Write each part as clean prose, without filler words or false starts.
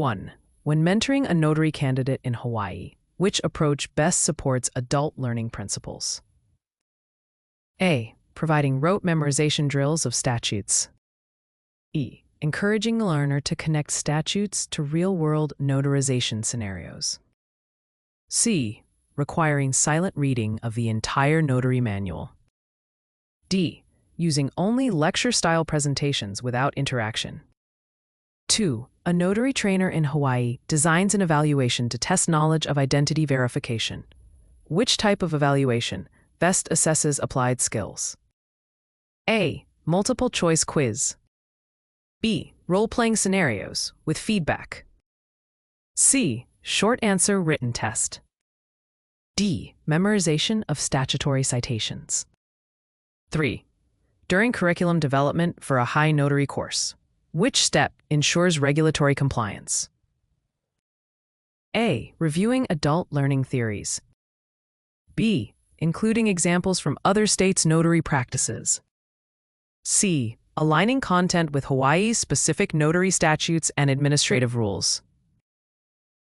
1. When mentoring a notary candidate in Hawaii, which approach best supports adult learning principles? A. Providing rote memorization drills of statutes. E. Encouraging the learner to connect statutes to real-world notarization scenarios. C. Requiring silent reading of the entire notary manual. D. Using only lecture-style presentations without interaction. 2. A notary trainer in Hawaii designs an evaluation to test knowledge of identity verification. Which type of evaluation best assesses applied skills? A. Multiple choice quiz. B. Role-playing scenarios with feedback. C. Short answer written test. D. Memorization of statutory citations. 3. During curriculum development for a high notary course, which step ensures regulatory compliance? A. Reviewing adult learning theories. B. Including examples from other states' notary practices. C. Aligning content with Hawaii's specific notary statutes and administrative rules.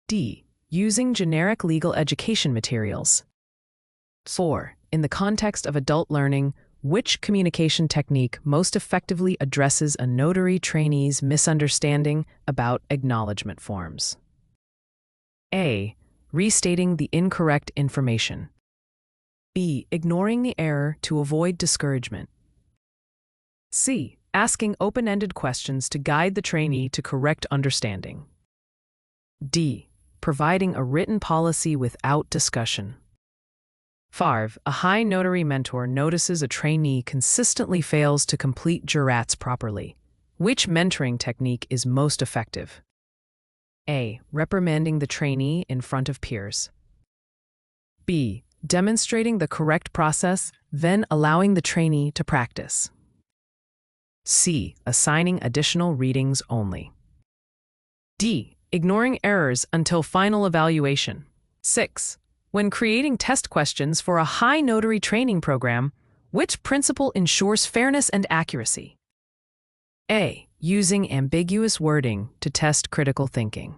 D. Using generic legal education materials. 4. In the context of adult learning, which communication technique most effectively addresses a notary trainee's misunderstanding about acknowledgement forms? A. Restating the incorrect information. B. Ignoring the error to avoid discouragement. C. Asking open-ended questions to guide the trainee to correct understanding. D. Providing a written policy without discussion. 5. A high notary mentor notices a trainee consistently fails to complete jurats properly. Which mentoring technique is most effective? A. Reprimanding the trainee in front of peers. B. Demonstrating the correct process, then allowing the trainee to practice. C. Assigning additional readings only. D. Ignoring errors until final evaluation. 6. When creating test questions for a high notary training program, which principle ensures fairness and accuracy? A. Using ambiguous wording to test critical thinking.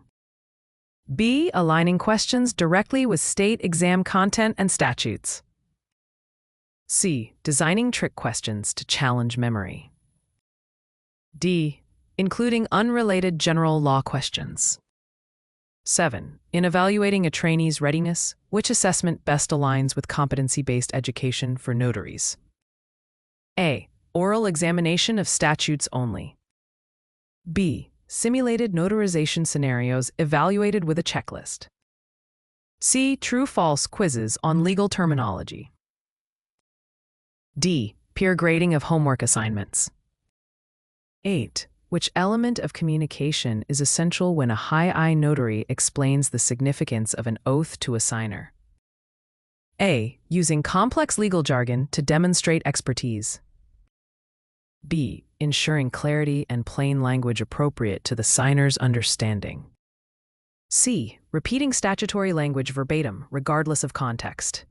B. Aligning questions directly with state exam content and statutes. C. Designing trick questions to challenge memory. D. Including unrelated general law questions. 7. In evaluating a trainee's readiness, which assessment best aligns with competency-based education for notaries? A. Oral examination of statutes only. B. Simulated notarization scenarios evaluated with a checklist. C. True-false quizzes on legal terminology. D. Peer grading of homework assignments. 8. Which element of communication is essential when a high-I notary explains the significance of an oath to a signer? A. Using complex legal jargon to demonstrate expertise. B. Ensuring clarity and plain language appropriate to the signer's understanding. C. Repeating statutory language verbatim, regardless of context.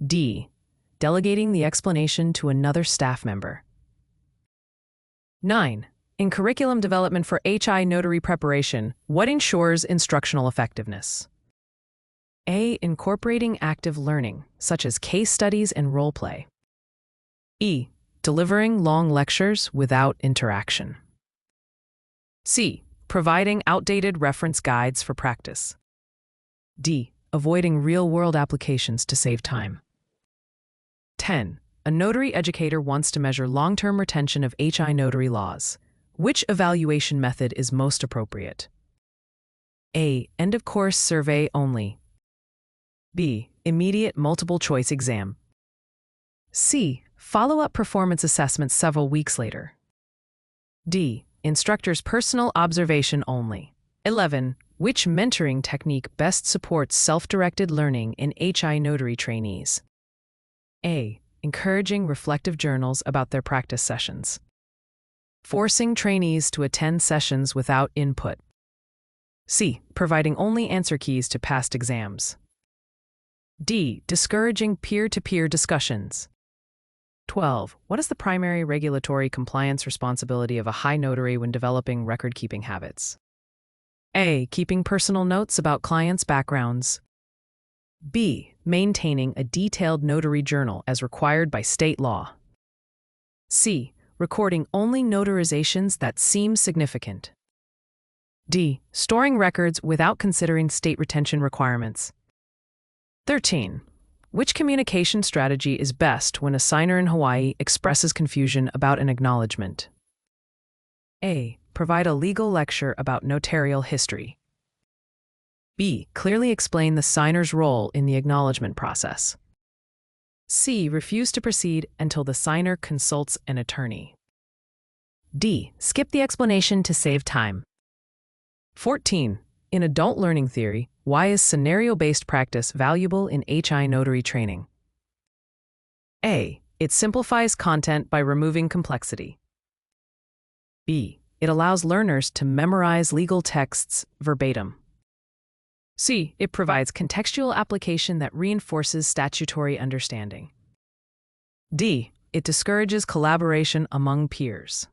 D. Delegating the explanation to another staff member. 9. In curriculum development for HI notary preparation, what ensures instructional effectiveness? A. Incorporating active learning, such as case studies and role play. E. Delivering long lectures without interaction. C. Providing outdated reference guides for practice. D. Avoiding real-world applications to save time. 10. A notary educator wants to measure long-term retention of HI notary laws. Which evaluation method is most appropriate? A. End-of-course survey only. B. Immediate multiple-choice exam. C. Follow-up performance assessments several weeks later. D. Instructor's personal observation only. 11. Which mentoring technique best supports self-directed learning in HI notary trainees? A. Encouraging reflective journals about their practice sessions. Forcing trainees to attend sessions without input. C. Providing only answer keys to past exams. D. Discouraging peer-to-peer discussions. 12. What is the primary regulatory compliance responsibility of a high notary when developing record-keeping habits? A. Keeping personal notes about clients' backgrounds. B. Maintaining a detailed notary journal as required by state law. C. Recording only notarizations that seem significant. D. Storing records without considering state retention requirements. 13. Which communication strategy is best when a signer in Hawaii expresses confusion about an acknowledgement? A. Provide a legal lecture about notarial history. B. Clearly explain the signer's role in the acknowledgement process. C. Refuse to proceed until the signer consults an attorney. D. Skip the explanation to save time. 14. In adult learning theory, why is scenario-based practice valuable in HI notary training? A. It simplifies content by removing complexity. B. It allows learners to memorize legal texts verbatim. C. It provides contextual application that reinforces statutory understanding. D. It discourages collaboration among peers.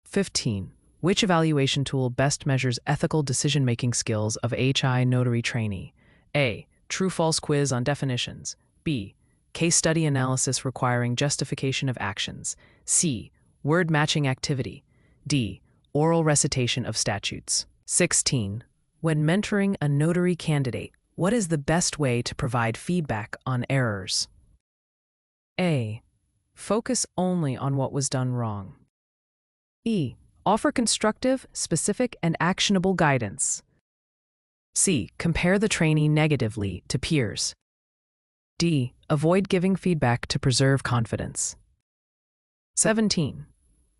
15. Which evaluation tool best measures ethical decision-making skills of HI notary trainee? A. True-false quiz on definitions. B. Case study analysis requiring justification of actions. C. Word matching activity. D. Oral recitation of statutes. 16. When mentoring a notary candidate, what is the best way to provide feedback on errors? A. Focus only on what was done wrong. E. Offer constructive, specific, and actionable guidance. C. Compare the trainee negatively to peers. D. Avoid giving feedback to preserve confidence. 17.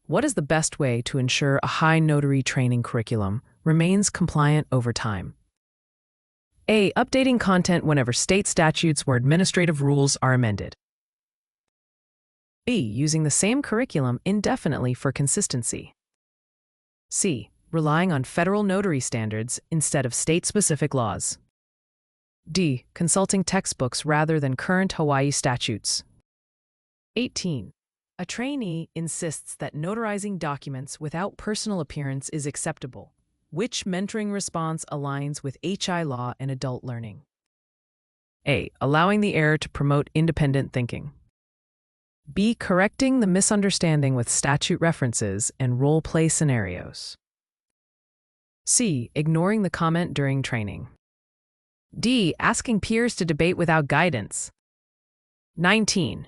What is the best way to ensure a high notary training curriculum remains compliant over time? A. Updating content whenever state statutes or administrative rules are amended. B. Using the same curriculum indefinitely for consistency. C. Relying on federal notary standards instead of state-specific laws. D. Consulting textbooks rather than current Hawaii statutes. 18. A trainee insists that notarizing documents without personal appearance is acceptable. Which mentoring response aligns with HI law and adult learning? A. Allowing the error to promote independent thinking. B. Correcting the misunderstanding with statute references and role-play scenarios. C. Ignoring the comment during training. D. Asking peers to debate without guidance. 19.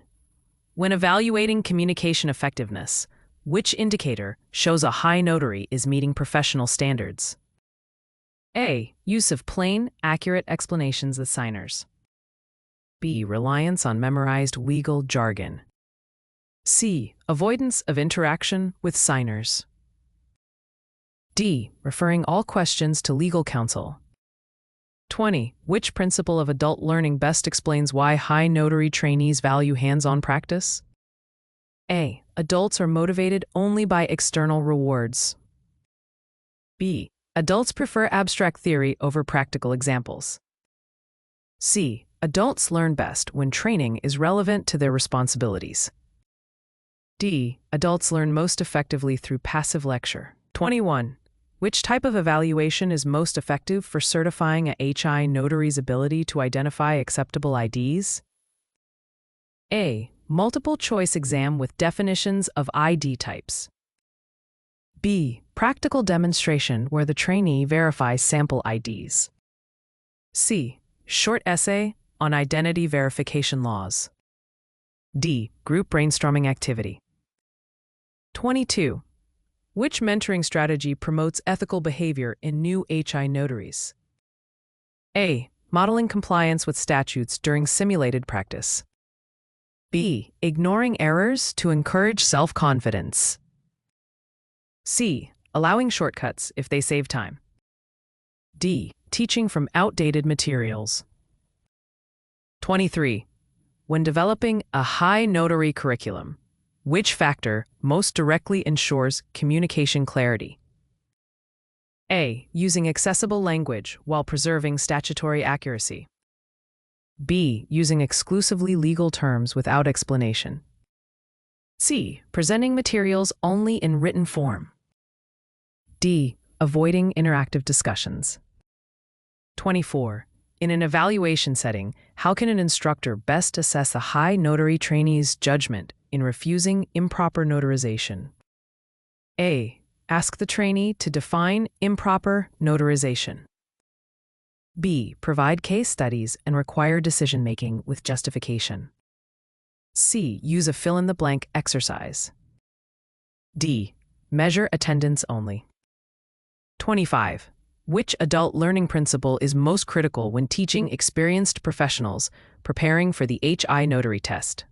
When evaluating communication effectiveness, which indicator shows a high notary is meeting professional standards? A. Use of plain, accurate explanations with signers. B. Reliance on memorized legal jargon. C. Avoidance of interaction with signers. D. Referring all questions to legal counsel. 20. Which principle of adult learning best explains why high notary trainees value hands-on practice? A. Adults are motivated only by external rewards. B. Adults prefer abstract theory over practical examples. C. Adults learn best when training is relevant to their responsibilities. D. Adults learn most effectively through passive lecture. 21. Which type of evaluation is most effective for certifying a HI notary's ability to identify acceptable IDs? A. Multiple choice exam with definitions of ID types. B. Practical demonstration where the trainee verifies sample IDs. C. Short essay on identity verification laws. D. Group brainstorming activity. 22. Which mentoring strategy promotes ethical behavior in new HI notaries? A. Modeling compliance with statutes during simulated practice. B. Ignoring errors to encourage self-confidence. C. Allowing shortcuts if they save time. D. Teaching from outdated materials. 23. When developing a high notary curriculum, which factor most directly ensures communication clarity? A. Using accessible language while preserving statutory accuracy. B. Using exclusively legal terms without explanation. C. Presenting materials only in written form. D. avoiding interactive discussions. 24. In an evaluation setting, how can an instructor best assess a high notary trainee's judgment in refusing improper notarization? A. Ask the trainee to define improper notarization. B. Provide case studies and require decision-making with justification. C. Use a fill-in-the-blank exercise. D. Measure attendance only. 25. Which adult learning principle is most critical when teaching experienced professionals preparing for the HI notary test?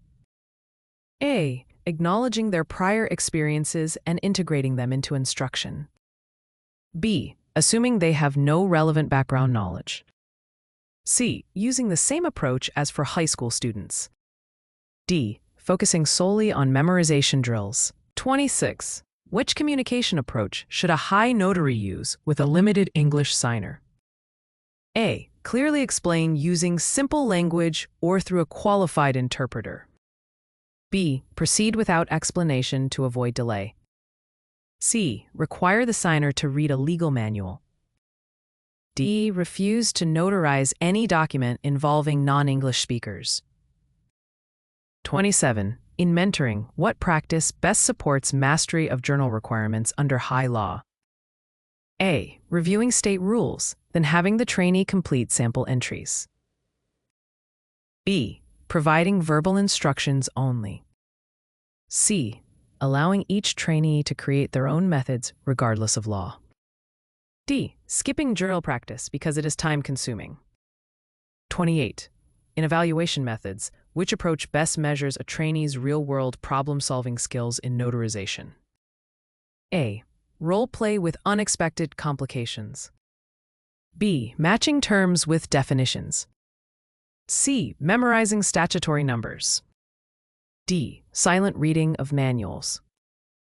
A. Acknowledging their prior experiences and integrating them into instruction. B. Assuming they have no relevant background knowledge. C. Using the same approach as for high school students. D. Focusing solely on memorization drills. 26. Which communication approach should a high notary use with a limited English signer? A. Clearly explain using simple language or through a qualified interpreter. B. Proceed without explanation to avoid delay. C. Require the signer to read a legal manual. D. Refuse to notarize any document involving non-English speakers. 27. In mentoring, what practice best supports mastery of journal requirements under high law? A. Reviewing state rules, then having the trainee complete sample entries. B. Providing verbal instructions only. C. Allowing each trainee to create their own methods regardless of law. D. Skipping journal practice because it is time-consuming. 28. In evaluation methods, which approach best measures a trainee's real-world problem-solving skills in notarization? A. Role play with unexpected complications. B. Matching terms with definitions. C. Memorizing statutory numbers. D. Silent reading of manuals.